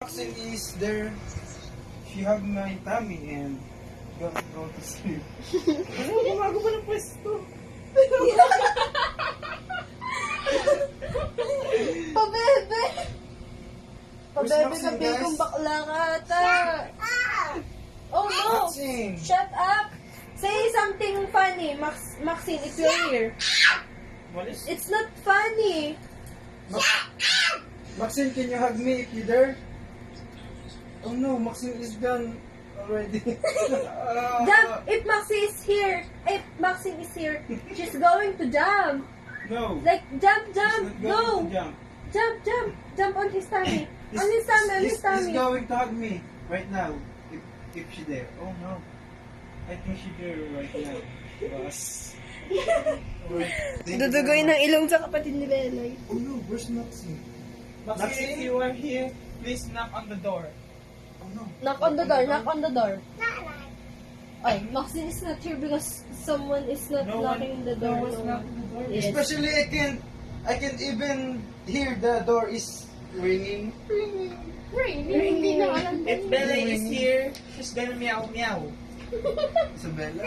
Maxine is there. She hugged my tummy and got go to sleep. Ano? Bumago pa ng pwesto. Pabebe! Pabebe Where's ka, Maxine, bigong guys? bakla ka ata. Oh no! Maxine! Shut up! Say something funny, Maxine, if you're here. What is? It's not funny. Maxine, can you hug me if you're there? Oh no, Maxine is gone already. Jump! If Maxine is here, she's going to jump. No. Like, jump, She's jump, not going to go! jump. Jump on his tummy. On his tummy, on his He's tummy. going to hug me right now. If she's there. Oh no. I think she's there right now. Boss. Dudugoy ng ilong sa kapatid ni Leloy. Oh no, where's Maxine? Maxine, if you are here, please knock on the door. Oh no. Knock on the door, knock on the door. Ay, Maxine is not here because someone is not No one- knocking the door. no one's knocking the door. Yes. Especially I can even hear the door is ringing. Hindi na alam. If Bella is here, she's gonna meow meow. Isabella?